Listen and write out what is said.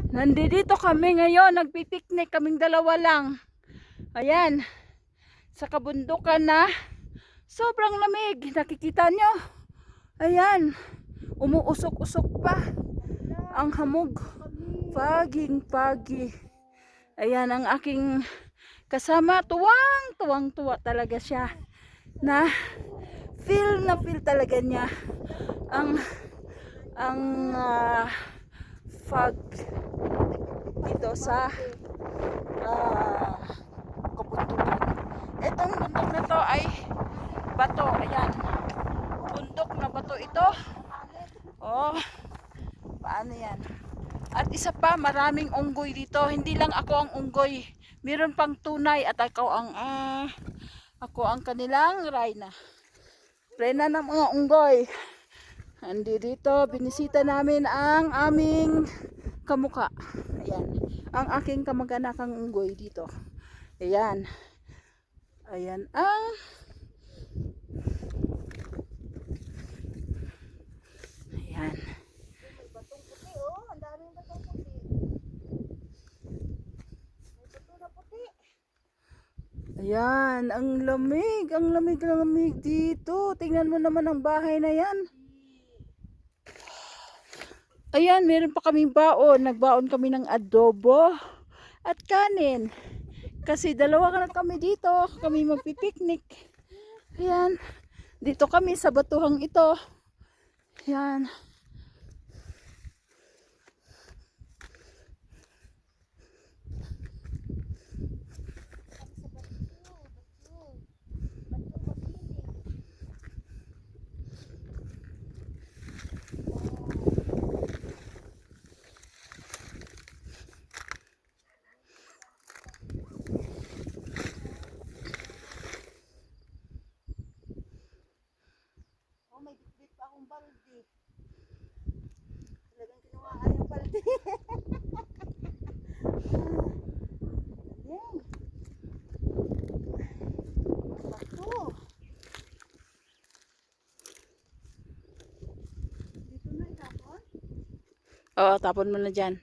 Nandito kami ngayon, nagpipiknik kaming dalawa lang. Ayan, sa kabundukan na sobrang lamig. Nakikita nyo? Ayan, umuusok-usok pa ang hamog. Paging-pagi. Ayan, ang aking kasama, tuwang-tuwa talaga siya. Na feel talaga niya ang fog dito sa kabundukan. Itong bundok na to ay bato. Ayan, bundok na bato ito. Oh, paano yan? At isa pa, maraming unggoy dito. Hindi lang ako ang unggoy, meron pang tunay at ako ang kanilang reyna ng mga unggoy. Andi dito, binisita namin ang aming kamuka. Ayan, ang aking kamag-anakang unggoy dito. Ayan. Ayan ang ayan. May batong puti oh, ang daming batong puti. May bato na puti. Ayan, ang lamig dito. Tingnan mo naman ang bahay na yan. Ayan, meron pa kaming baon. Nagbaon kami ng adobo at kanin. Kasi dalawa na kami dito. Kami magpipiknik. Ayan, dito kami sa batuhang ito. Ayan. Oh, may bitbit pa akong balde. Talagang kinuhaan yung balde. Ayan. Bato. Dito na itapon. Oo, tapon mo na dyan.